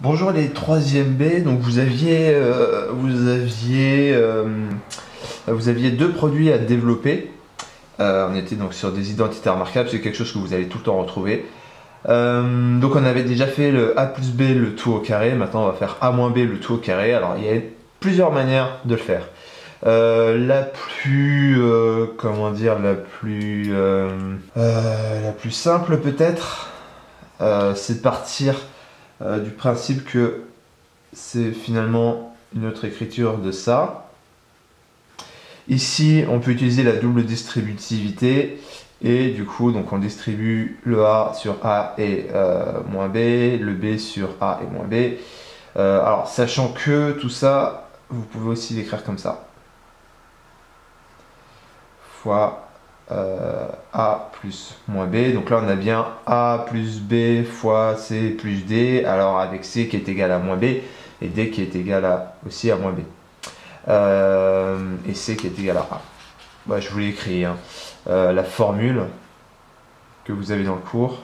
Bonjour les 3e B, donc vous aviez deux produits à développer. On était donc sur des identités remarquables, c'est quelque chose que vous allez tout le temps retrouver. Donc on avait déjà fait le A plus B le tout au carré, maintenant on va faire A moins B le tout au carré. Alors il y a plusieurs manières de le faire. Comment dire, la plus simple peut-être, c'est de partir du principe que c'est finalement une autre écriture de ça. Ici, on peut utiliser la double distributivité et du coup, donc on distribue le A sur A et moins B, le B sur A et moins B. Alors, sachant que tout ça, vous pouvez aussi l'écrire comme ça. Fois A plus moins B. Donc là, on a bien A plus B fois C plus D. Alors, avec C qui est égal à moins B et D qui est égal aussi à moins B. Et C qui est égal à A. Ouais, je vous l'ai écrit. Hein. La formule que vous avez dans le cours,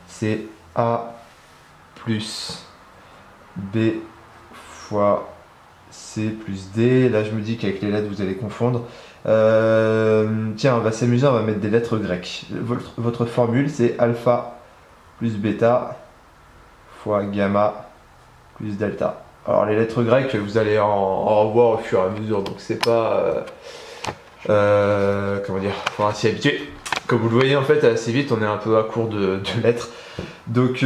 c'est A plus B fois C plus D. Là, je me dis qu'avec les lettres, vous allez confondre. Tiens, on va s'amuser, on va mettre des lettres grecques. Votre formule, c'est alpha plus bêta fois gamma plus delta. Alors, les lettres grecques, vous allez en revoir au fur et à mesure, donc c'est pas... comment dire, faudra s'y habituer. Comme vous le voyez, en fait, assez vite, on est un peu à court de lettres. Donc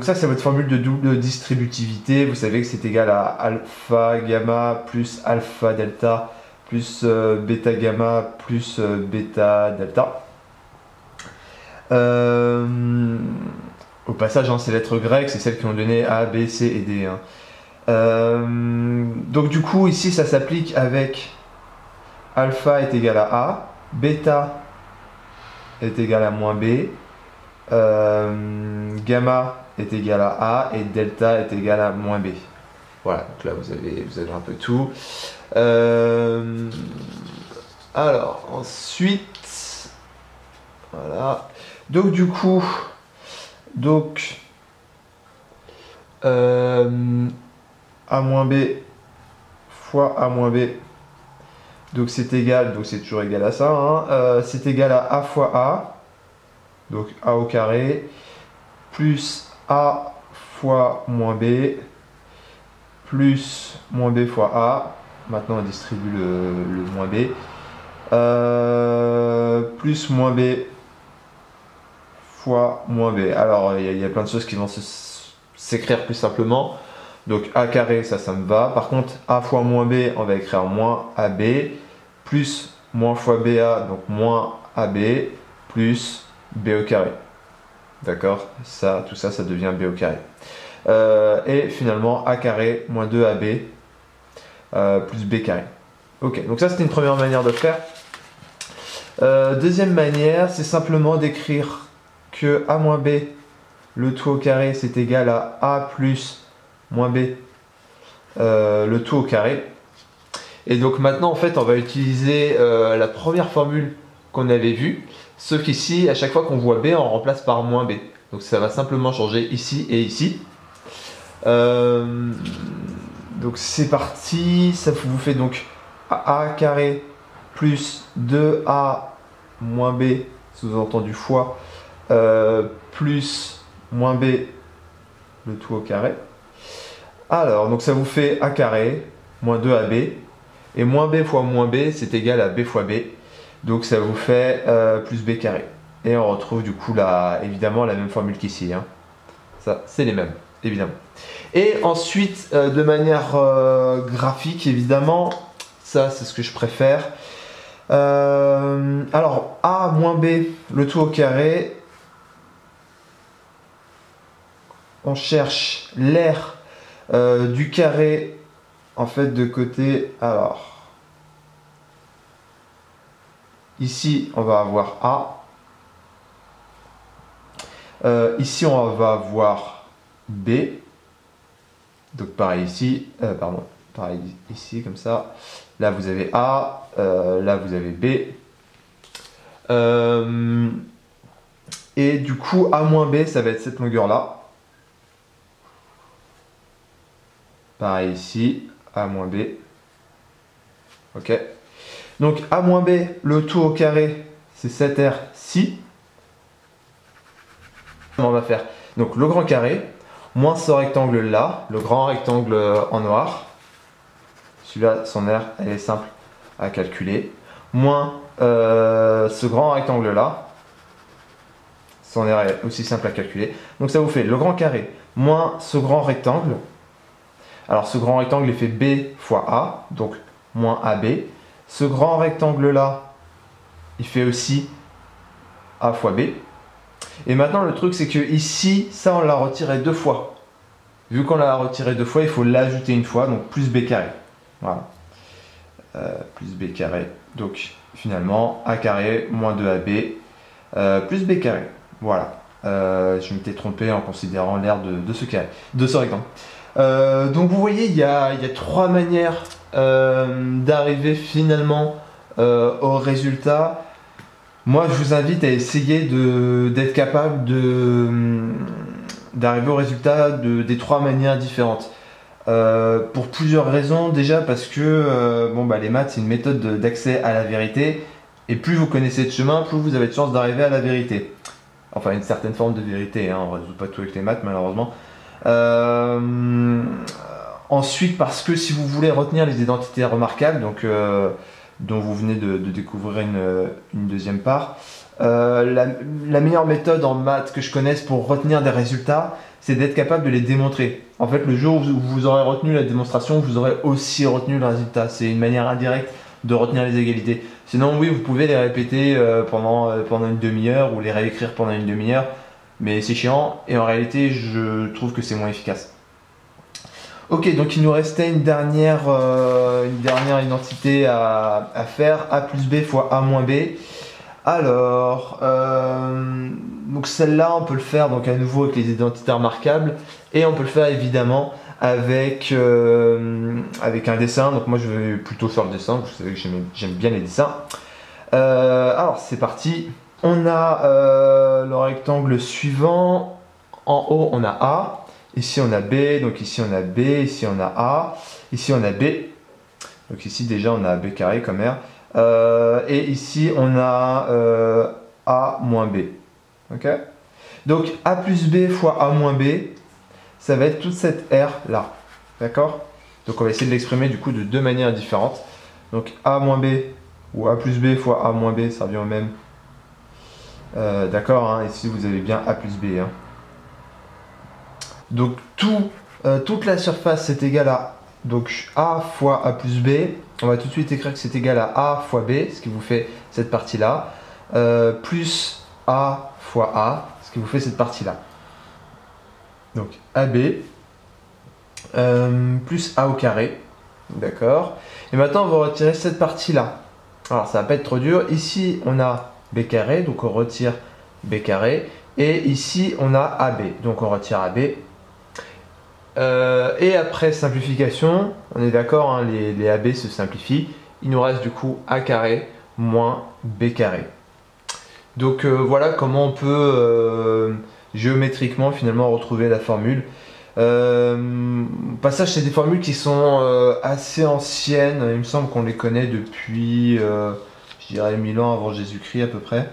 ça, c'est votre formule de double distributivité. Vous savez que c'est égal à alpha gamma plus alpha delta plus bêta gamma plus bêta delta. Au passage, hein, ces lettres grecques, c'est celles qui ont donné A, B, C et D. Hein. Donc du coup, ici, ça s'applique avec alpha est égal à A, bêta est égal à moins B, gamma est égal à A et delta est égal à moins B. Voilà, donc là vous avez un peu tout. Alors, ensuite, voilà. Donc du coup, A moins B fois A moins B. Donc c'est égal, donc c'est toujours égal à ça. Hein. C'est égal à A fois A. Donc A au carré. Plus A fois moins B. Plus moins B fois A. Maintenant on distribue le moins B. Plus moins B fois moins B. Alors il y a plein de choses qui vont s'écrire plus simplement. Donc A carré, ça me va. Par contre, A fois moins B, on va écrire moins AB. Plus moins fois BA, donc moins AB. Plus B au carré. D'accord, tout ça, ça devient B au carré. Et finalement, A carré moins 2AB plus B carré. Ok, donc ça, c'était une première manière de faire. Deuxième manière, c'est simplement d'écrire que A moins B, le tout au carré, c'est égal à A plus moins B, le tout au carré. Et donc maintenant, en fait, on va utiliser la première formule qu'on avait vue. Sauf qu'ici, à chaque fois qu'on voit B, on remplace par moins B. Donc ça va simplement changer ici et ici. Donc c'est parti. Ça vous fait donc A carré plus 2A moins B, sous-entendu fois, plus moins B, le tout au carré. Alors, donc ça vous fait A carré moins 2AB. Et moins B fois moins B, c'est égal à B fois B. Donc ça vous fait plus B carré. Et on retrouve du coup évidemment la même formule qu'ici. Hein. Ça, c'est les mêmes, évidemment. Et ensuite, de manière graphique, évidemment, ça c'est ce que je préfère. Alors, A moins B, le tout au carré. On cherche l'aire du carré, en fait, de côté. Alors, ici, on va avoir A. Ici, on va avoir B. Donc, pareil ici. Pareil ici, comme ça. Là, vous avez A. Là, vous avez B. Et du coup, A moins B, ça va être cette longueur-là. Pareil ici, A moins B. Ok. Donc A moins B, le tout au carré, c'est 7R6. On va faire donc le grand carré, moins ce rectangle là, le grand rectangle en noir. Celui-là, son R, elle est simple à calculer. Moins ce grand rectangle là. Son R est aussi simple à calculer. Donc ça vous fait le grand carré moins ce grand rectangle. Alors ce grand rectangle est fait B fois A, donc moins AB. Ce grand rectangle là, il fait aussi A fois B. Et maintenant le truc c'est que ici, ça on l'a retiré deux fois. Vu qu'on l'a retiré deux fois, il faut l'ajouter une fois, donc plus B carré. Voilà. Plus B carré. Donc finalement, A carré moins 2AB plus B carré. Voilà. Je m'étais trompé en considérant l'aire de ce carré, de ce rectangle. Donc vous voyez, il y a trois manières d'arriver finalement au résultat. Moi, je vous invite à essayer d'être capable d'arriver au résultat des trois manières différentes. Pour plusieurs raisons. Déjà parce que les maths, c'est une méthode d'accès à la vérité. Et plus vous connaissez de chemin, plus vous avez de chances d'arriver à la vérité. Enfin, une certaine forme de vérité. Hein, on ne résout pas tout avec les maths, malheureusement. Ensuite, parce que si vous voulez retenir les identités remarquables, donc, dont vous venez de découvrir une deuxième part, la meilleure méthode en maths que je connaisse pour retenir des résultats, c'est d'être capable de les démontrer. En fait, le jour où vous aurez retenu la démonstration, vous aurez aussi retenu le résultat. C'est une manière indirecte de retenir les égalités. Sinon, oui, vous pouvez les répéter pendant une demi-heure ou les réécrire pendant une demi-heure, mais c'est chiant et en réalité, je trouve que c'est moins efficace. Ok, donc il nous restait une dernière identité à faire, A plus B fois A moins B. Alors, donc celle-là, on peut le faire donc à nouveau avec les identités remarquables et on peut le faire évidemment avec un dessin. Donc moi, je vais plutôt faire le dessin. Vous savez que j'aime bien les dessins. Alors, c'est parti. On a le rectangle suivant. En haut, on a A. Ici, on a B. Donc ici, on a B. Ici, on a A. Ici, on a B. Donc ici, déjà, on a B carré comme R. Et ici on a A moins B. Ok. Donc A plus B fois A moins B, ça va être toute cette R là. D'accord. Donc on va essayer de l'exprimer du coup de deux manières différentes. Donc A moins B ou A plus B fois A moins B, ça revient au même. D'accord, hein, ici vous avez bien A plus B. Hein. Donc toute la surface est égale à donc A fois A plus B. On va tout de suite écrire que c'est égal à A fois B, ce qui vous fait cette partie-là, plus A fois A, ce qui vous fait cette partie-là. Donc AB plus A au carré. D'accord. Et maintenant, on va retirer cette partie-là. Alors, ça va pas être trop dur. Ici, on a B carré, donc on retire B carré. Et ici, on a AB, donc on retire AB. Et après simplification, on est d'accord, hein, les AB se simplifient. Il nous reste du coup A carré moins B carré. Donc voilà comment on peut géométriquement finalement retrouver la formule. Passage, c'est des formules qui sont assez anciennes. Il me semble qu'on les connaît depuis, je dirais, 1000 ans avant Jésus-Christ à peu près.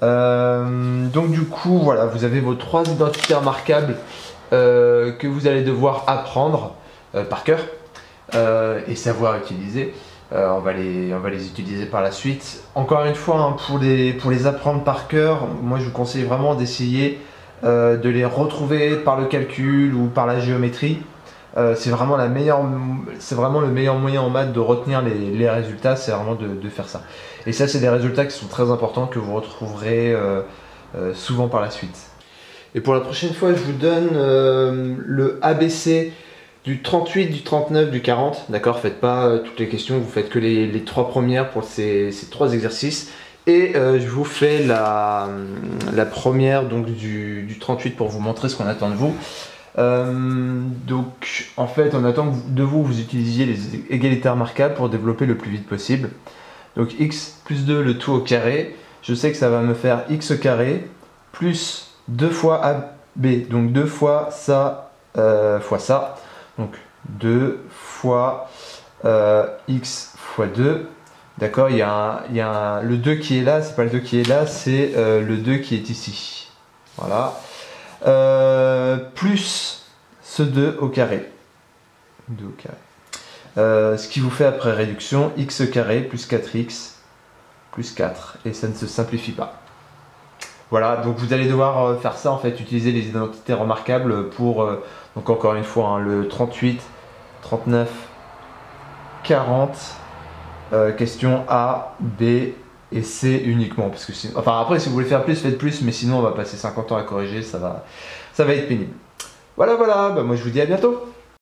Donc du coup, voilà, vous avez vos trois identités remarquables que vous allez devoir apprendre par cœur et savoir utiliser. On va les utiliser par la suite. Encore une fois, hein, pour les apprendre par cœur, moi je vous conseille vraiment d'essayer de les retrouver par le calcul ou par la géométrie. C'est vraiment le meilleur moyen en maths de retenir les résultats, c'est vraiment de faire ça. Et ça, c'est des résultats qui sont très importants que vous retrouverez souvent par la suite. Et pour la prochaine fois, je vous donne le ABC du 38, du 39, du 40. D'accord, faites pas toutes les questions, vous faites que les trois premières pour ces trois exercices. Et je vous fais la première donc, du 38 pour vous montrer ce qu'on attend de vous. Donc en fait, on attend de vous utilisiez les égalités remarquables pour développer le plus vite possible. Donc x plus 2 le tout au carré. Je sais que ça va me faire x au carré plus 2 fois AB, donc 2 fois ça fois ça, donc 2 fois x fois 2. D'accord, le 2 qui est là, c'est pas le 2 qui est là, c'est le 2 qui est ici. Voilà. Plus ce 2 au carré. 2 au carré. Ce qui vous fait après réduction x carré plus 4x plus 4. Et ça ne se simplifie pas. Voilà, donc vous allez devoir faire ça en fait, utiliser les identités remarquables pour, donc encore une fois, hein, le 38, 39, 40, question A, B et C uniquement. Parce que enfin après, si vous voulez faire plus, faites plus, mais sinon on va passer 50 ans à corriger, ça va être pénible. Voilà, voilà, bah, moi je vous dis à bientôt.